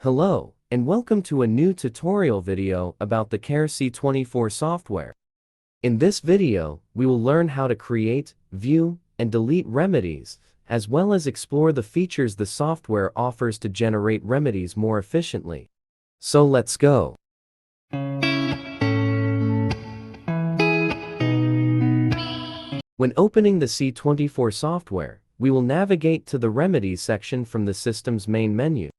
Hello, and welcome to a new tutorial video about the C24 software. In this video, we will learn how to create, view, and delete remedies, as well as explore the features the software offers to generate remedies more efficiently. So let's go. When opening the C24 software, we will navigate to the Remedies section from the system's main menu.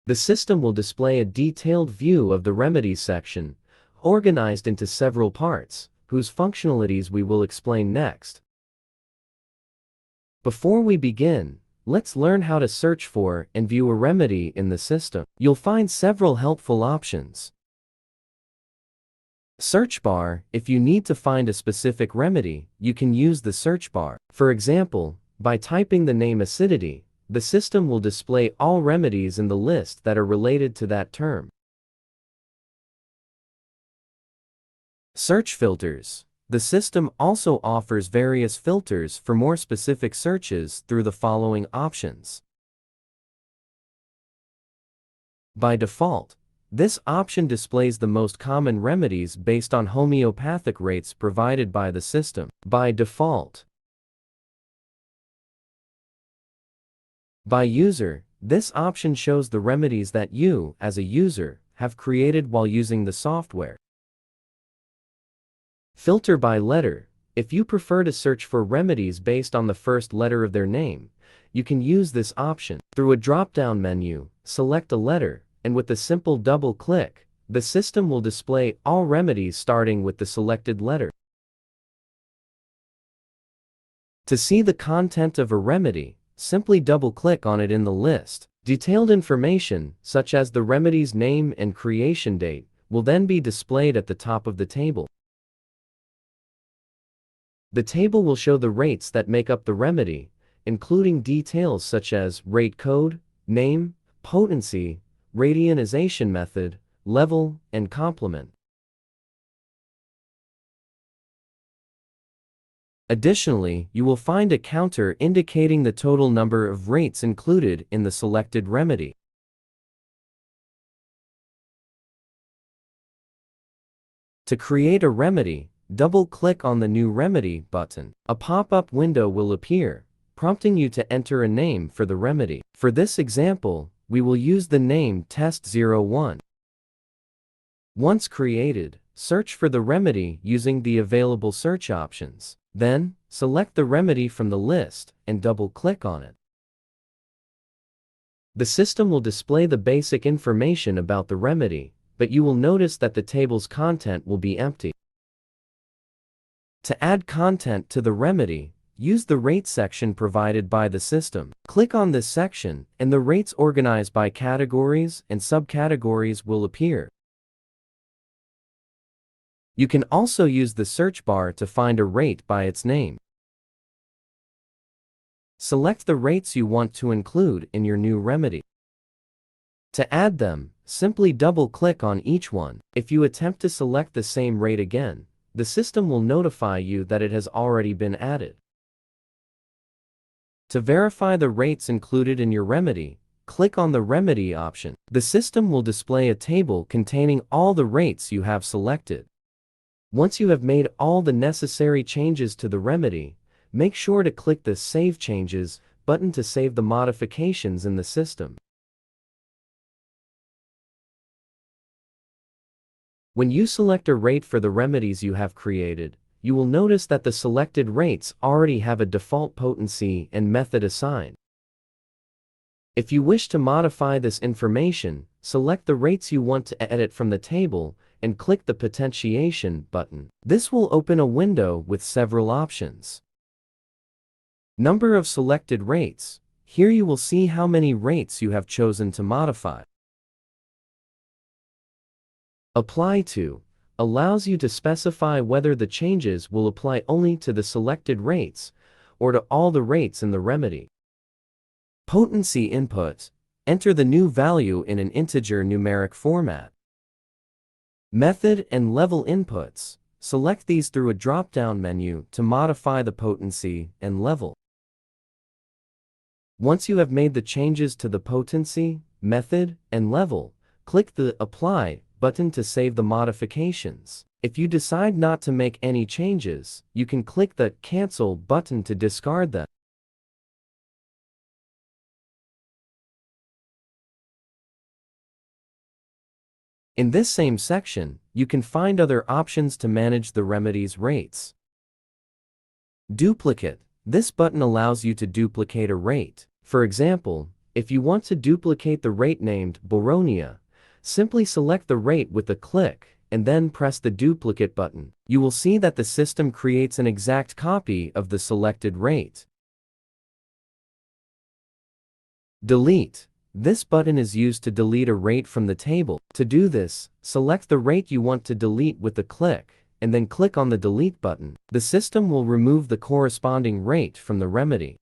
The system will display a detailed view of the Remedies section, organized into several parts, whose functionalities we will explain next. Before we begin, let's learn how to search for and view a remedy in the system. You'll find several helpful options. Search bar: if you need to find a specific remedy, you can use the search bar. For example, by typing the name acidity, the system will display all remedies in the list that are related to that term. Search filters: the system also offers various filters for more specific searches through the following options. By default, this option displays the most common remedies based on homeopathic rates provided by the system. By default. By user, this option shows the remedies that you, as a user, have created while using the software. Filter by letter: if you prefer to search for remedies based on the first letter of their name, you can use this option. Through a drop-down menu, select a letter, and with a simple double click, the system will display all remedies starting with the selected letter. To see the content of a remedy, simply double-click on it in the list. Detailed information, such as the remedy's name and creation date, will then be displayed at the top of the table. The table will show the rates that make up the remedy, including details such as rate code, name, potency, radionization method, level, and complement. Additionally, you will find a counter indicating the total number of rates included in the selected remedy. To create a remedy, double-click on the New Remedy button. A pop-up window will appear, prompting you to enter a name for the remedy. For this example, we will use the name Test01. Once created, search for the remedy using the available search options. Then, select the remedy from the list and double-click on it. The system will display the basic information about the remedy, but you will notice that the table's content will be empty. To add content to the remedy, use the Rate section provided by the system. Click on this section, and the rates organized by categories and subcategories will appear. You can also use the search bar to find a rate by its name. Select the rates you want to include in your new remedy. To add them, simply double-click on each one. If you attempt to select the same rate again, the system will notify you that it has already been added. To verify the rates included in your remedy, click on the Remedy option. The system will display a table containing all the rates you have selected. Once you have made all the necessary changes to the remedy, make sure to click the Save Changes button to save the modifications in the system. When you select a rate for the remedies you have created, you will notice that the selected rates already have a default potency and method assigned. If you wish to modify this information, select the rates you want to edit from the table and click the Potentiation button. This will open a window with several options. Number of selected rates: here you will see how many rates you have chosen to modify. Apply to allows you to specify whether the changes will apply only to the selected rates or to all the rates in the remedy. Potency input: enter the new value in an integer numeric format. Method and level inputs: select these through a drop-down menu to modify the potency and level. Once you have made the changes to the potency, method, and level, click the Apply button to save the modifications. If you decide not to make any changes, you can click the Cancel button to discard them. In this same section, you can find other options to manage the remedy's rates. Duplicate. This button allows you to duplicate a rate. For example, if you want to duplicate the rate named Boronia, simply select the rate with a click, and then press the duplicate button. You will see that the system creates an exact copy of the selected rate. Delete. This button is used to delete a rate from the table. To do this, select the rate you want to delete with a click, and then click on the Delete button. The system will remove the corresponding rate from the remedy.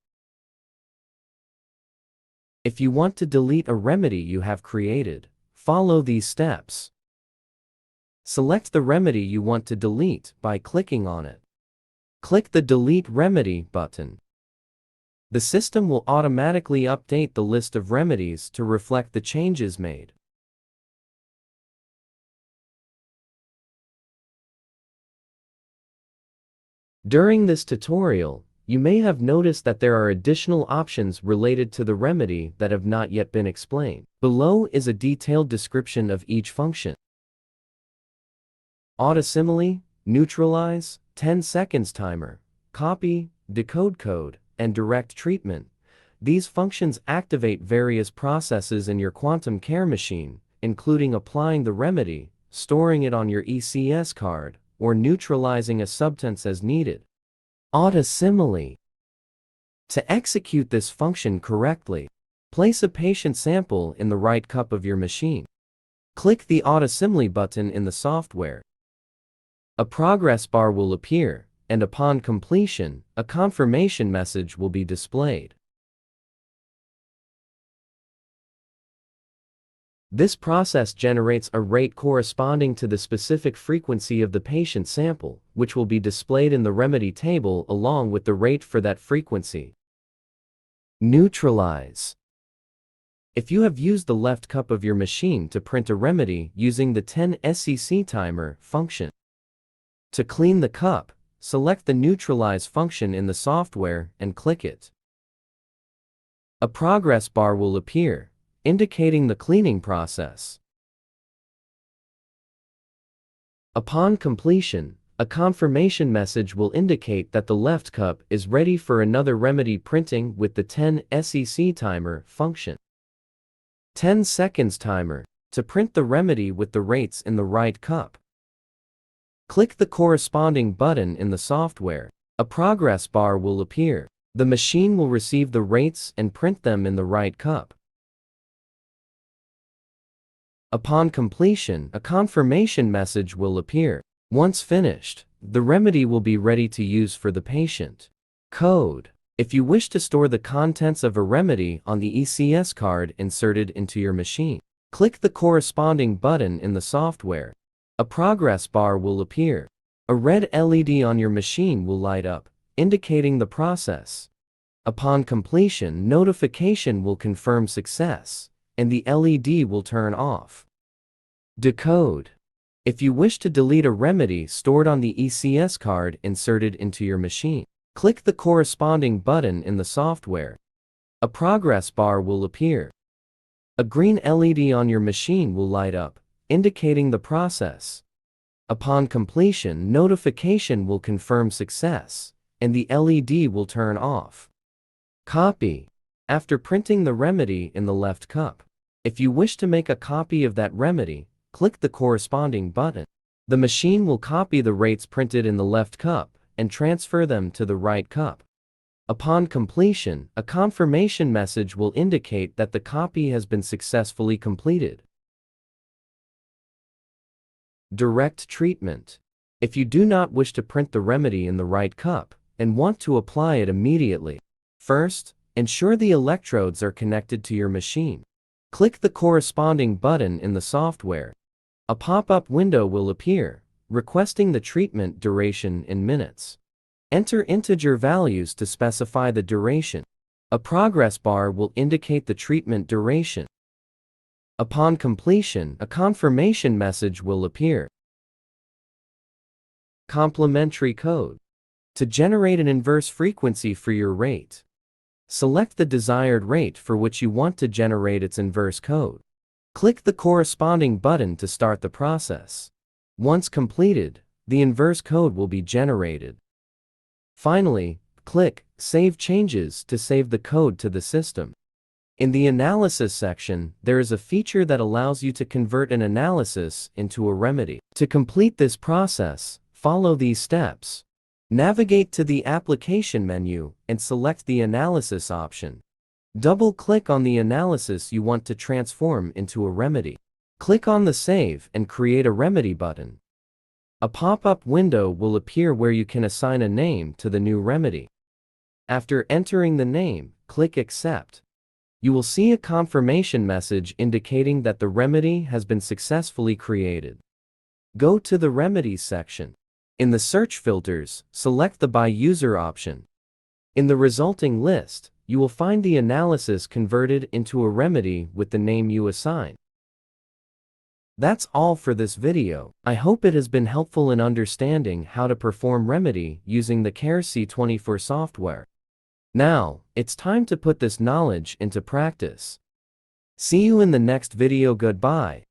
If you want to delete a remedy you have created, follow these steps. Select the remedy you want to delete by clicking on it. Click the Delete Remedy button. The system will automatically update the list of remedies to reflect the changes made. During this tutorial, you may have noticed that there are additional options related to the remedy that have not yet been explained. Below is a detailed description of each function. Autosimile, neutralize, 10 seconds timer, copy, decode code, and direct treatment. These functions activate various processes in your quantum care machine, including applying the remedy, storing it on your ECS card, or neutralizing a substance as needed. Autosimile. To execute this function correctly, place a patient sample in the right cup of your machine. Click the Autosimile button in the software. A progress bar will appear, and upon completion, a confirmation message will be displayed. This process generates a rate corresponding to the specific frequency of the patient sample, which will be displayed in the remedy table along with the rate for that frequency. Neutralize. If you have used the left cup of your machine to print a remedy using the 10 SEC timer function. To clean the cup, select the Neutralize function in the software and click it. A progress bar will appear, indicating the cleaning process. Upon completion, a confirmation message will indicate that the left cup is ready for another remedy printing with the 10 SEC timer function. 10 seconds timer, to print the remedy with the rates in the right cup. Click the corresponding button in the software. A progress bar will appear. The machine will receive the rates and print them in the right cup. Upon completion, a confirmation message will appear. Once finished, the remedy will be ready to use for the patient. Code. If you wish to store the contents of a remedy on the ECS card inserted into your machine, click the corresponding button in the software. A progress bar will appear. A red LED on your machine will light up, indicating the process. Upon completion, notification will confirm success, and the LED will turn off. Decode. If you wish to delete a remedy stored on the ECS card inserted into your machine, click the corresponding button in the software. A progress bar will appear. A green LED on your machine will light up, indicating the process. Upon completion, notification will confirm success, and the LED will turn off. Copy. After printing the remedy in the left cup, if you wish to make a copy of that remedy, click the corresponding button. The machine will copy the rates printed in the left cup and transfer them to the right cup. Upon completion, a confirmation message will indicate that the copy has been successfully completed. Direct treatment. If you do not wish to print the remedy in the right cup and want to apply it immediately, first, ensure the electrodes are connected to your machine. Click the corresponding button in the software. A pop-up window will appear, requesting the treatment duration in minutes. Enter integer values to specify the duration. A progress bar will indicate the treatment duration. Upon completion, a confirmation message will appear. Complementary code. To generate an inverse frequency for your rate, select the desired rate for which you want to generate its inverse code. Click the corresponding button to start the process. Once completed, the inverse code will be generated. Finally, click Save Changes to save the code to the system. In the Analysis section, there is a feature that allows you to convert an analysis into a remedy. To complete this process, follow these steps. Navigate to the Application menu and select the Analysis option. Double-click on the analysis you want to transform into a remedy. Click on the Save and Create a Remedy button. A pop-up window will appear where you can assign a name to the new remedy. After entering the name, click Accept. You will see a confirmation message indicating that the remedy has been successfully created. Go to the Remedies section. In the search filters, select the By User option. In the resulting list, you will find the analysis converted into a remedy with the name you assign. That's all for this video. I hope it has been helpful in understanding how to perform remedy using the C24 software. Now, it's time to put this knowledge into practice. See you in the next video. Goodbye.